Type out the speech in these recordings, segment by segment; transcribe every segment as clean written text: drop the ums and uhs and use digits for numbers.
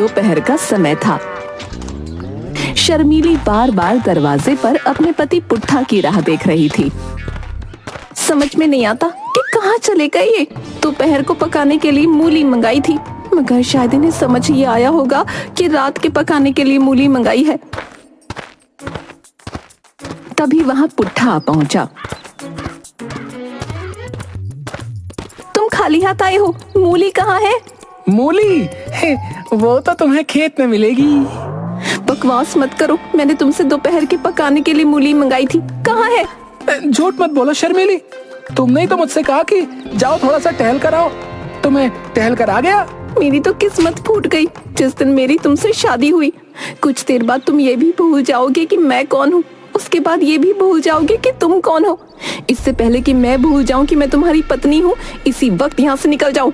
दोपहर का समय था। शर्मीली बार बार दरवाजे पर अपने पति पुट्ठा की राह देख रही थी। समझ में नहीं आता कि कहाँ चले गए ये। दोपहर को पकाने के लिए मूली मंगाई थी, मगर शायद इन्हें समझ ही आया होगा कि रात के पकाने के लिए मूली मंगाई है। तभी वहां पुट्ठा आ पहुंचा। तुम खाली हाथ आए हो, मूली कहाँ है? मूली वो तो तुम्हें खेत में मिलेगी। बकवास मत करो, मैंने तुमसे दोपहर के पकाने के लिए मूली मंगाई थी, कहाँ है? झूठ मत बोलो शर्मीली, तुमने ही तो मुझसे कहा कि जाओ थोड़ा सा टहल कर आओ। तुम्हें टहल कर आ गया। मेरी तो किस्मत फूट गई। जिस दिन मेरी तुमसे शादी हुई, कुछ देर बाद तुम ये भी भूल जाओगे कि मैं कौन हूँ। उसके बाद ये भी भूल जाओगे कि तुम कौन हो। इससे पहले कि मैं भूल जाऊं कि मैं तुम्हारी पत्नी हूँ, इसी वक्त यहाँ से निकल जाओ।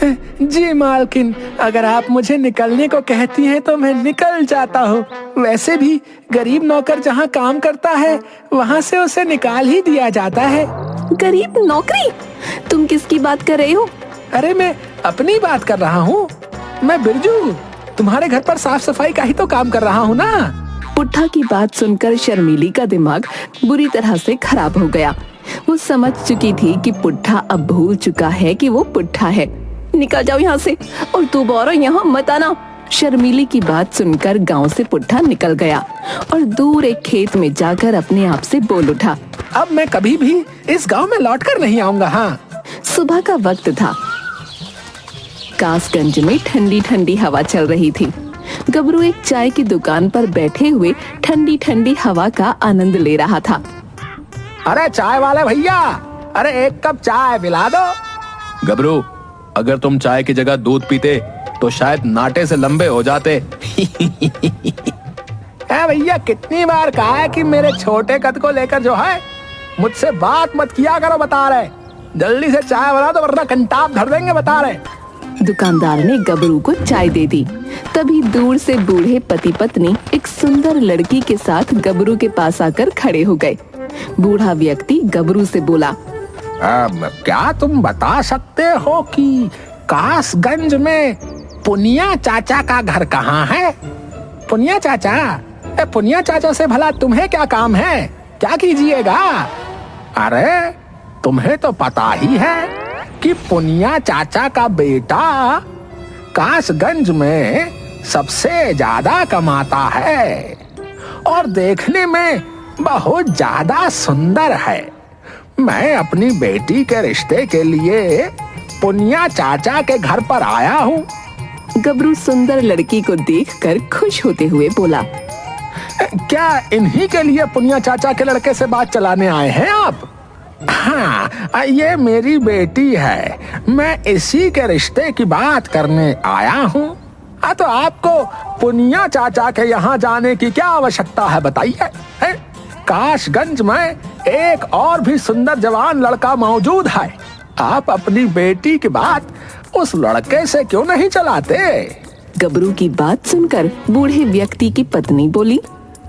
जी मालकिन, अगर आप मुझे निकलने को कहती हैं तो मैं निकल जाता हूँ। वैसे भी गरीब नौकर जहाँ काम करता है वहाँ से उसे निकाल ही दिया जाता है। गरीब नौकरी? तुम किसकी बात कर रहे हो? अरे मैं अपनी बात कर रहा हूँ। मैं बिरजू तुम्हारे घर पर साफ सफाई का ही तो काम कर रहा हूँ ना। पुट्ठा की बात सुनकर शर्मीली का दिमाग बुरी तरह से खराब हो गया। वो समझ चुकी थी कि पुट्ठा अब भूल चुका है कि वो पुट्ठा है। निकल जाओ यहाँ से और दोबारा यहाँ मत आना। शर्मीली की बात सुनकर गांव से पुट्ठा निकल गया और दूर एक खेत में जाकर अपने आप से बोल उठा, अब मैं कभी भी इस गांव में लौटकर नहीं आऊंगा। हाँ। सुबह का वक्त था। कासगंज में ठंडी ठंडी हवा चल रही थी। गबरू एक चाय की दुकान पर बैठे हुए ठंडी ठंडी हवा का आनंद ले रहा था। अरे चाय वाले भैया, अरे एक कप चाय पिला दो। गबरू, अगर तुम चाय की जगह दूध पीते तो शायद नाटे से लंबे हो जाते। भैया कितनी बार कहा है कि मेरे छोटे कद को लेकर जो है मुझसे बात मत किया करो। बता रहे जल्दी से चाय बना दो वरना कंटाप धर देंगे। बता रहे। दुकानदार ने गबरू को चाय दे दी। तभी दूर से बूढ़े पति पत्नी एक सुंदर लड़की के साथ गबरू के पास आकर खड़े हो गए। बूढ़ा व्यक्ति गबरू से बोला, क्या तुम बता सकते हो कि कासगंज में पुनिया चाचा का घर कहाँ है? पुनिया चाचा? पुनिया चाचा से भला तुम्हें क्या काम है? क्या कीजिएगा? अरे तुम्हें तो पता ही है कि पुनिया चाचा का बेटा कासगंज में सबसे ज्यादा कमाता है और देखने में बहुत ज्यादा सुंदर है। मैं अपनी बेटी के रिश्ते के लिए पुनिया चाचा के घर पर आया हूँ। गबरू सुंदर लड़की को देखकर खुश होते हुए बोला, क्या इन्हीं के लिए पुनिया चाचा के लड़के से बात चलाने आए हैं आप? हाँ, ये मेरी बेटी है। मैं इसी के रिश्ते की बात करने आया हूँ। तो आपको पुनिया चाचा के यहाँ जाने की क्या आवश्यकता है बताइए। कासगंज में एक और भी सुंदर जवान लड़का मौजूद है। आप अपनी बेटी की बात उस लड़के से क्यों नहीं चलाते? गबरू की बात सुनकर बूढ़े व्यक्ति की पत्नी बोली,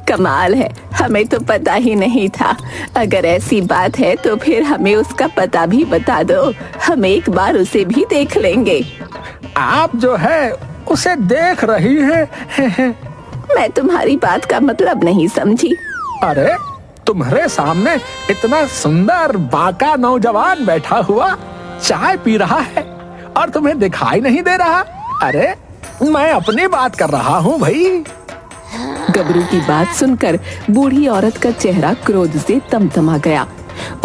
कमाल है, हमें तो पता ही नहीं था। अगर ऐसी बात है तो फिर हमें उसका पता भी बता दो, हम एक बार उसे भी देख लेंगे। आप जो है उसे देख रही हैं। मैं तुम्हारी बात का मतलब नहीं समझी। अरे तुम्हारे सामने इतना सुंदर बांका नौजवान बैठा हुआ चाय पी रहा है और तुम्हें दिखाई नहीं दे रहा? अरे मैं अपनी बात कर रहा हूँ भाई। गबरू की बात सुनकर बूढ़ी औरत का चेहरा क्रोध से तमतमा गया।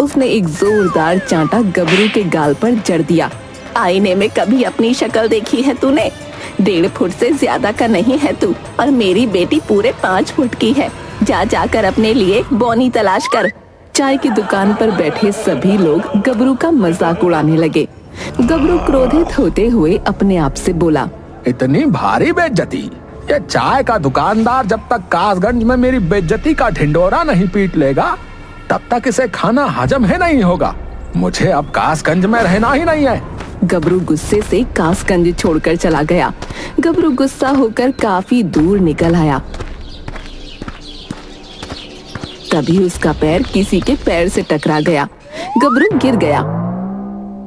उसने एक जोरदार चांटा गबरू के गाल पर जड़ दिया। आईने में कभी अपनी शक्ल देखी है तूने? 1.5 फुट से ज्यादा का नहीं है तू, और मेरी बेटी पूरे 5 फुट की है। जा जाकर अपने लिए बोनी तलाश कर। चाय की दुकान पर बैठे सभी लोग गबरू का मजाक उड़ाने लगे। गबरू क्रोधित होते हुए अपने आप से बोला, इतनी भारी बेइज्जती? ये चाय का दुकानदार जब तक कासगंज में मेरी बेइज्जती का ढिंडोरा नहीं पीट लेगा तब तक इसे खाना हजम ही नहीं होगा। मुझे अब कासगंज में रहना ही नहीं है। गबरू गुस्से से कासगंज छोड़कर चला गया। गबरू गुस्सा होकर काफी दूर निकल आया। तभी उसका पैर किसी के पैर से टकरा गया। गबरू गिर गया।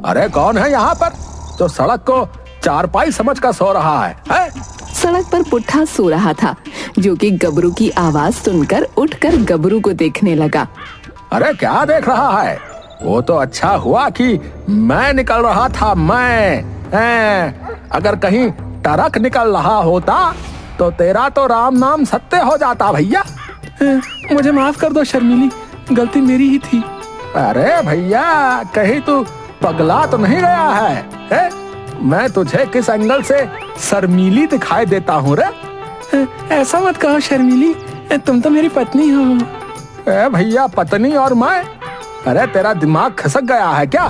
अरे कौन है यहाँ पर जो सड़क को चारपाई समझ कर सो रहा है? सड़क पर पुट्ठा सो रहा था, जो कि गबरू की आवाज सुनकर उठकर गबरू को देखने लगा। अरे क्या देख रहा है? वो तो अच्छा हुआ कि मैं निकल रहा था। अगर कहीं ट्रक निकल रहा होता तो तेरा तो राम नाम सत्य हो जाता भैया। मुझे माफ कर दो शर्मिली, गलती मेरी ही थी। अरे भैया, कहीं तू पगला तो नहीं गया है? मैं तुझे किस एंगल से शर्मीली दिखाई देता हूँ रे? ऐसा मत कहो शर्मिली, तुम तो मेरी पत्नी हो। भैया, पत्नी और मैं? अरे तेरा दिमाग खसक गया है क्या?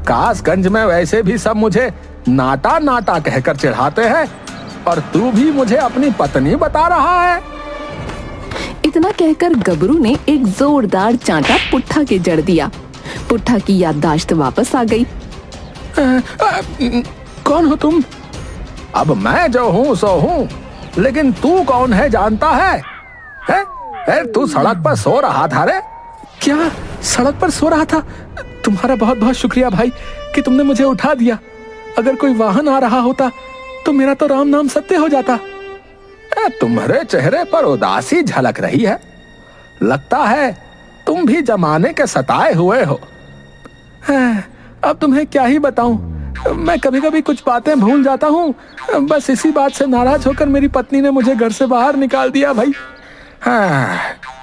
कासगंज में वैसे भी सब मुझे नाटा नाटा कहकर चिढ़ाते हैं और तू भी मुझे अपनी पत्नी बता रहा है। इतना कहकर गबरू ने एक जोरदार चांटा पुट्ठा के जड़ दिया। पुट्ठा की याददाश्त वापस आ गई। कौन हो तुम? अब मैं जो हूँ सो हूँ, लेकिन तू कौन है जानता है? तू सड़क पर सो रहा था रे? क्या सड़क पर सो रहा था? तुम्हारा बहुत बहुत शुक्रिया भाई कि तुमने मुझे उठा दिया। अगर कोई वाहन आ रहा होता तो मेरा तो राम नाम सत्य हो जाता। तुम्हारे चेहरे पर उदासी झलक रही है। लगता है तुम भी जमाने के सताए हुए हो। अब तुम्हें क्या ही बताऊं, मैं कभी कभी कुछ बातें भूल जाता हूँ। बस इसी बात से नाराज होकर मेरी पत्नी ने मुझे घर से बाहर निकाल दिया भाई।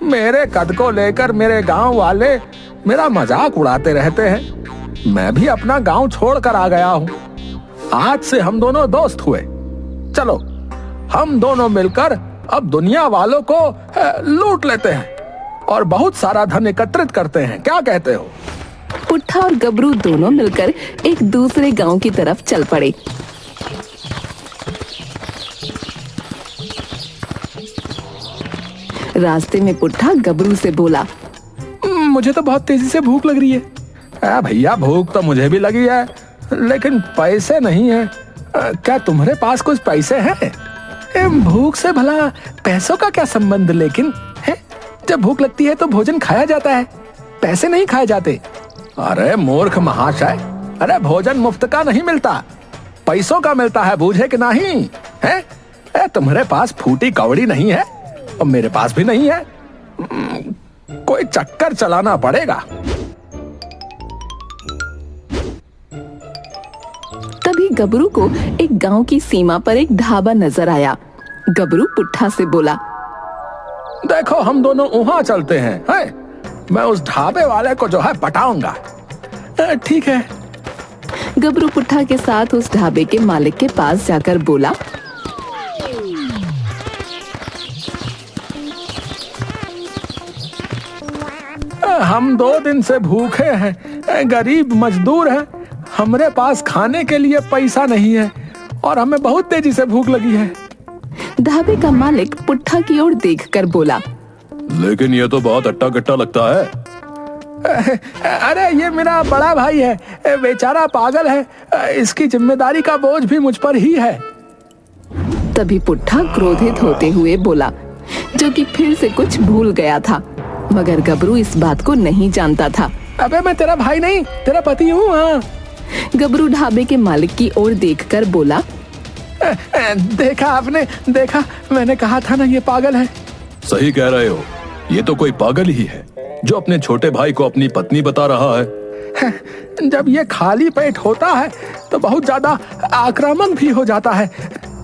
मेरे कद को लेकर मेरे गांव वाले मेरा मजाक उड़ाते रहते हैं। मैं भी अपना गांव छोड़कर आ गया हूँ। आज से हम दोनों दोस्त हुए। चलो हम दोनों मिलकर अब दुनिया वालों को लूट लेते हैं और बहुत सारा धन एकत्रित करते हैं। क्या कहते हो? पुट्ठा और गबरू दोनों मिलकर एक दूसरे गांव की तरफ चल पड़े। रास्ते में पुट्ठा गबरू से बोला, मुझे तो बहुत तेजी से भूख लग रही है। भैया, भूख तो मुझे भी लगी है, लेकिन पैसे नहीं है। क्या तुम्हारे पास कुछ पैसे हैं? भूख से भला पैसों का क्या संबंध? लेकिन है, जब भूख लगती है तो भोजन खाया जाता है, पैसे नहीं खाए जाते। अरे मूर्ख महाशय, अरे भोजन मुफ्त का नहीं मिलता, पैसों का मिलता है, बूझे कि नहीं? है तुम्हारे पास फूटी कौड़ी नहीं है और मेरे पास भी नहीं है। कोई चक्कर चलाना पड़ेगा। तभी गबरू को एक गांव की सीमा पर एक ढाबा नजर आया। गबरू पुट्ठा से बोला, देखो हम दोनों वहां चलते हैं। मैं उस ढाबे वाले को जो है पटाऊंगा। ठीक है। गबरू पुट्ठा के साथ उस ढाबे के मालिक के पास जाकर बोला, हम 2 दिन से भूखे हैं, गरीब मजदूर हैं, हमरे पास खाने के लिए पैसा नहीं है और हमें बहुत तेजी से भूख लगी है। ढाबे का मालिक पुट्ठा की ओर देखकर बोला, लेकिन ये तो बहुत अट्टा कट्टा लगता है। अरे ये मेरा बड़ा भाई है, बेचारा पागल है, इसकी जिम्मेदारी का बोझ भी मुझ पर ही है। तभी पुट्ठा क्रोधित होते हुए बोला, जो कि फिर से कुछ भूल गया था, मगर गबरू इस बात को नहीं जानता था। अबे मैं तेरा भाई नहीं, तेरा पति हूँ। हाँ। गबरू ढाबे के मालिक की ओर देखकर बोला, देखा आपने, देखा, मैंने कहा था ना ये पागल है। सही कह रहे हो, ये तो कोई पागल ही है जो अपने छोटे भाई को अपनी पत्नी बता रहा है। जब ये खाली पेट होता है तो बहुत ज्यादा आक्रामक भी हो जाता है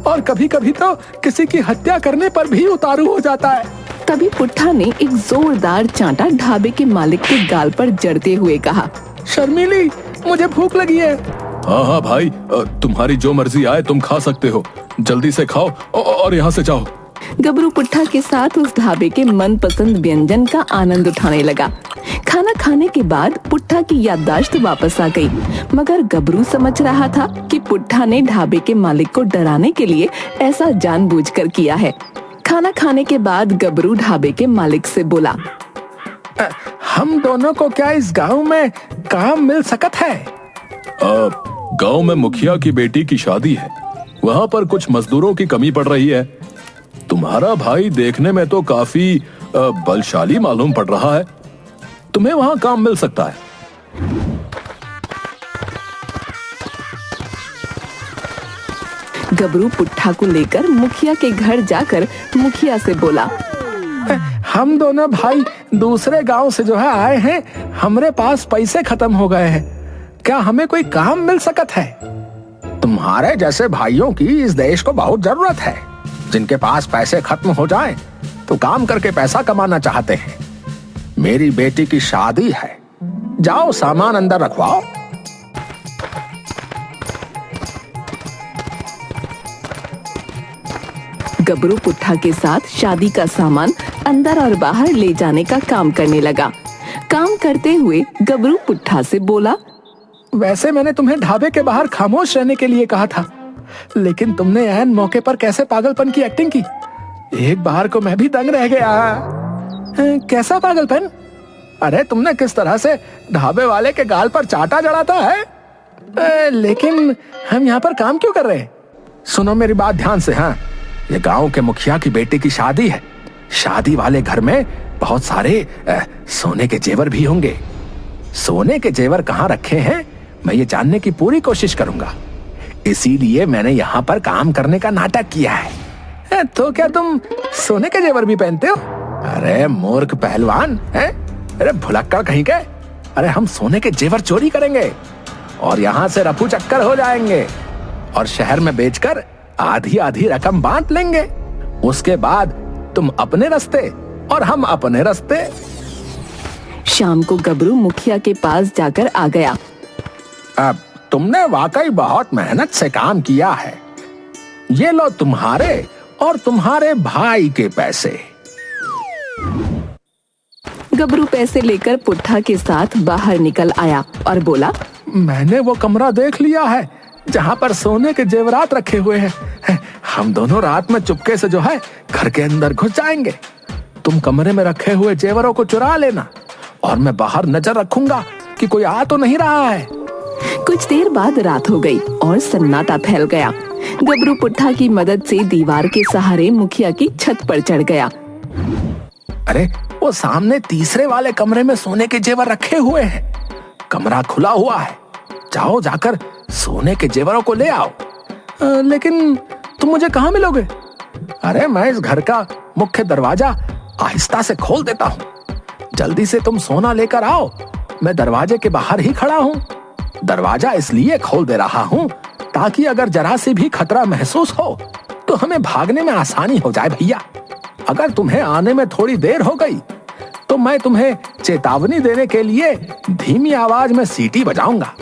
और कभी कभी तो किसी की हत्या करने पर भी उतारू हो जाता है। तभी पुट्ठा ने एक जोरदार चांटा ढाबे के मालिक के गाल पर जड़ते हुए कहा, शर्मिली, मुझे भूख लगी है। हाँ हाँ भाई, तुम्हारी जो मर्जी आए तुम खा सकते हो, जल्दी से खाओ और यहाँ से जाओ। गबरू पुट्ठा के साथ उस ढाबे के मनपसंद व्यंजन का आनंद उठाने लगा। खाना खाने के बाद पुट्ठा की याददाश्त वापस आ गई, मगर गबरू समझ रहा था कि पुट्ठा ने ढाबे के मालिक को डराने के लिए ऐसा जानबूझकर किया है। खाना खाने के बाद गबरू ढाबे के मालिक से बोला, हम दोनों को क्या इस गांव में काम मिल सकत है? गांव में मुखिया की बेटी की शादी है, वहाँ पर कुछ मजदूरों की कमी पड़ रही है। तुम्हारा भाई देखने में तो काफी बलशाली मालूम पड़ रहा है, तुम्हें वहाँ काम मिल सकता है। गबरू पुट्ठा को लेकर मुखिया के घर जाकर मुखिया से बोला, हम दोनों भाई दूसरे गांव से जो है आए हैं, हमरे पास पैसे खत्म हो गए हैं, क्या हमें कोई काम मिल सकत है? तुम्हारे जैसे भाइयों की इस देश को बहुत जरूरत है, जिनके पास पैसे खत्म हो जाएं तो काम करके पैसा कमाना चाहते हैं। मेरी बेटी की शादी है, जाओ सामान अंदर रखवाओ। गबरू पुट्ठा के साथ शादी का सामान अंदर और बाहर ले जाने का काम करने लगा। काम करते हुए गबरू पुट्ठा से बोला, वैसे मैंने तुम्हें ढाबे के बाहर खामोश रहने के लिए कहा था, लेकिन तुमने ऐन मौके पर कैसे पागलपन की एक्टिंग की। एक बार को मैं भी दंग रह गया। कैसा पागलपन? अरे तुमने किस तरह से ढाबे वाले के गाल पर चाटा जड़ाता है। लेकिन हम यहाँ पर काम क्यों कर रहे हैं? सुनो मेरी बात ध्यान से। हाँ, ये गांव के मुखिया की बेटी की शादी है। शादी वाले घर में बहुत सारे सोने के जेवर भी होंगे। सोने के जेवर कहाँ रखे हैं मैं ये जानने की पूरी कोशिश करूंगा, इसीलिए मैंने यहाँ पर काम करने का नाटक किया है। तो क्या तुम सोने के जेवर भी पहनते हो? अरे मूर्ख पहलवान है, अरे भुलक्कड़ कहीं के। अरे हम सोने के जेवर चोरी करेंगे और यहाँ से रफू चक्कर हो जाएंगे और शहर में बेचकर आधी आधी रकम बांट लेंगे। उसके बाद तुम अपने रास्ते और हम अपने रास्ते। शाम को गबरू मुखिया के पास जाकर आ गया। अब तुमने वाकई बहुत मेहनत से काम किया है, ये लो तुम्हारे और तुम्हारे भाई के पैसे। गबरू पैसे लेकर पुट्ठा के साथ बाहर निकल आया और बोला, मैंने वो कमरा देख लिया है जहाँ पर सोने के जेवरात रखे हुए हैं। हम दोनों रात में चुपके से जो है घर के अंदर घुस जाएंगे। तुम कमरे में रखे हुए जेवरों को चुरा लेना और मैं बाहर नजर रखूंगा कि कोई आ तो नहीं रहा है। कुछ देर बाद रात हो गई और सन्नाटा फैल गया। गबरू पुट्ठा की मदद से दीवार के सहारे मुखिया की छत पर चढ़ गया। अरे वो सामने तीसरे वाले कमरे में सोने के जेवर रखे हुए हैं। कमरा खुला हुआ है, जाओ जाकर सोने के जेवरों को ले आओ। लेकिन तुम मुझे कहाँ मिलोगे? अरे मैं इस घर का मुख्य दरवाजा आहिस्ता से खोल देता हूँ। जल्दी से तुम सोना लेकर आओ, मैं दरवाजे के बाहर ही खड़ा हूँ। दरवाजा इसलिए खोल दे रहा हूँ ताकि अगर जरा से भी खतरा महसूस हो तो हमें भागने में आसानी हो जाए भैया। अगर तुम्हें आने में थोड़ी देर हो गई तो मैं तुम्हें चेतावनी देने के लिए धीमी आवाज में सीटी बजाऊंगा।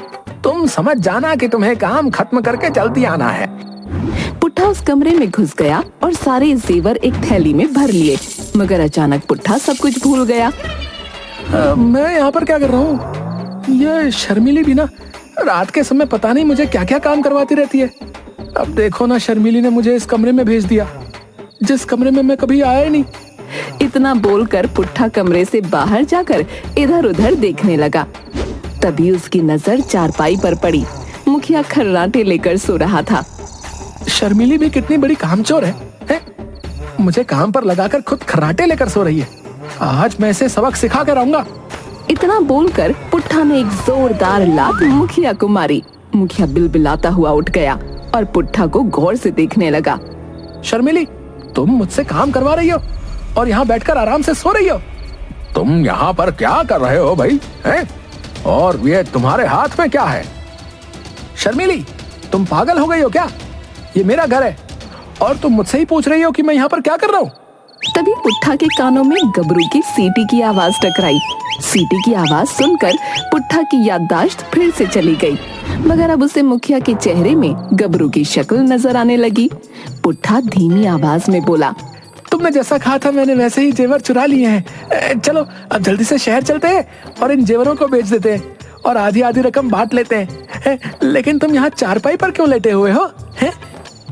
तुम समझ जाना कि तुम्हें काम खत्म करके जल्दी आना है। पुट्ठा उस कमरे में घुस गया और सारे जेवर एक थैली में भर लिए, मगर अचानक पुट्ठा सब कुछ भूल गया। मैं यहाँ पर क्या कर रहा हूँ? ये शर्मिली भी ना रात के समय पता नहीं मुझे क्या क्या काम करवाती रहती है। अब देखो ना, शर्मिली ने मुझे इस कमरे में भेज दिया जिस कमरे में मैं कभी आया ही नहीं। इतना बोलकर पुट्ठा कमरे से बाहर जाकर इधर उधर देखने लगा। तभी उसकी नजर चारपाई पर पड़ी। मुखिया खर्राटे लेकर सो रहा था। शर्मिली भी कितनी बड़ी कामचोर है? मुझे काम पर लगाकर खुद खर्राटे लेकर सो रही है। आज मैं इसे सबक सिखा कर आऊंगा। इतना बोलकर पुट्ठा ने एक जोरदार लात मुखिया को मारी। मुखिया बिलबिलाता हुआ उठ गया और पुट्ठा को गौर से देखने लगा। शर्मिली, तुम मुझसे काम करवा रही हो और यहाँ बैठकर आराम से सो रही हो। तुम यहाँ पर क्या कर रहे हो भाई? हैं? और ये तुम्हारे हाथ में क्या है? शर्मिली, तुम पागल हो गई हो क्या? ये मेरा घर है और तुम मुझसे ही पूछ रही हो कि मैं यहाँ पर क्या कर रहा हूँ। तभी पुट्ठा के कानों में गबरू की सीटी की आवाज टकराई। सीटी की आवाज सुनकर पुट्ठा की याददाश्त फिर से चली गई, मगर अब उसे मुखिया के चेहरे में गबरू की शक्ल नजर आने लगी। पुट्ठा धीमी आवाज में बोला, तुमने जैसा कहा था मैंने वैसे ही जेवर चुरा लिए हैं। चलो अब जल्दी से शहर चलते हैं और इन जेवरों को बेच देते हैं और आधी आधी रकम बांट लेते हैं। लेकिन तुम यहाँ चारपाई पर क्यों लेटे हुए हो?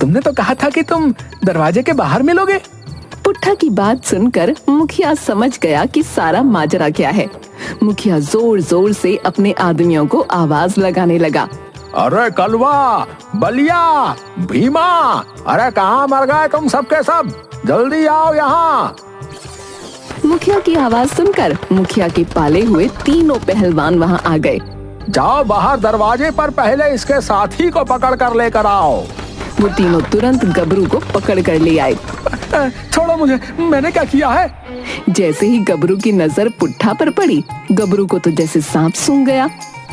तुमने तो कहा था कि तुम दरवाजे के बाहर मिलोगे। पुट्ठा की बात सुनकर मुखिया समझ गया कि सारा माजरा क्या है। मुखिया जोर जोर से अपने आदमियों को आवाज लगाने लगा। अरे कलवा, बलिया, भीमा, अरे कहाँ मर गए तुम सबके सब? जल्दी आओ यहाँ। मुखिया की आवाज सुनकर मुखिया के पाले हुए तीनों पहलवान वहाँ आ गए। जाओ बाहर दरवाजे पर पहले इसके साथी को पकड़ कर लेकर आओ। वो तीनों तुरंत गबरू को पकड़ कर ले आए। छोड़ो मुझे, मैंने क्या किया है? जैसे ही गबरू की नजर पुट्ठा पर पड़ी, गबरू को तो जैसे सांप सूंघ गया।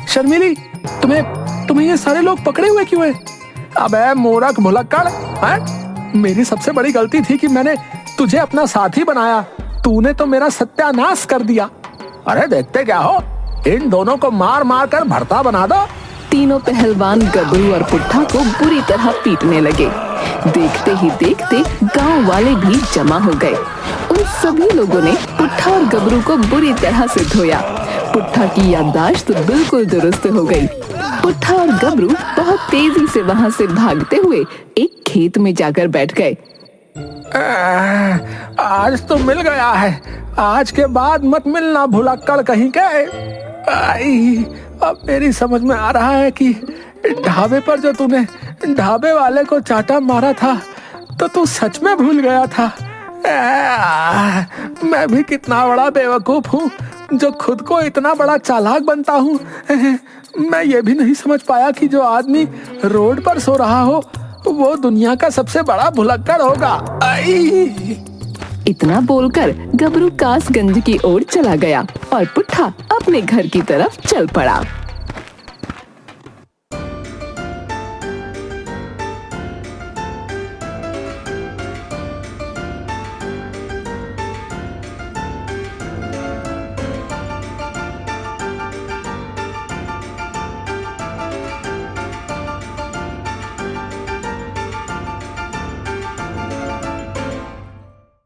शर्मिली, तुम्हें ये सारे लोग पकड़े हुए क्यों हैं? अबे मूर्ख भुलक्कड़, हैं? मेरी सबसे बड़ी गलती थी कि मैंने तुझे अपना साथी बनाया। तूने तो मेरा सत्यानाश कर दिया। अरे देखते क्या हो, इन दोनों को मार मार कर भरता बना दो। तीनों पहलवान गबरू और पुट्ठा को बुरी तरह पीटने लगे। देखते ही देखते गांव वाले भी जमा हो गए। उन सभी लोगों ने पुट्ठा और गबरू को बुरी तरह से धोया। पुट्ठा की याददाश्त बिल्कुल दुरुस्त हो गई। पुट्ठा और गबरू बहुत तेजी से वहां से भागते हुए एक खेत में जाकर बैठ गए। आज तो मिल गया है, आज के बाद मत मिलना भुलक्कड़ कहीं के। अब मेरी समझ में आ रहा है कि ढाबे पर जो तूने ढाबे वाले को चाटा मारा था तो तू सच में भूल गया था। मैं भी कितना बड़ा बेवकूफ हूँ जो खुद को इतना बड़ा चालाक बनता हूँ। मैं ये भी नहीं समझ पाया कि जो आदमी रोड पर सो रहा हो वो दुनिया का सबसे बड़ा भुलक्कड़ होगा। इतना बोलकर गबरू कासगंज की ओर चला गया और पुट्ठा अपने घर की तरफ चल पड़ा।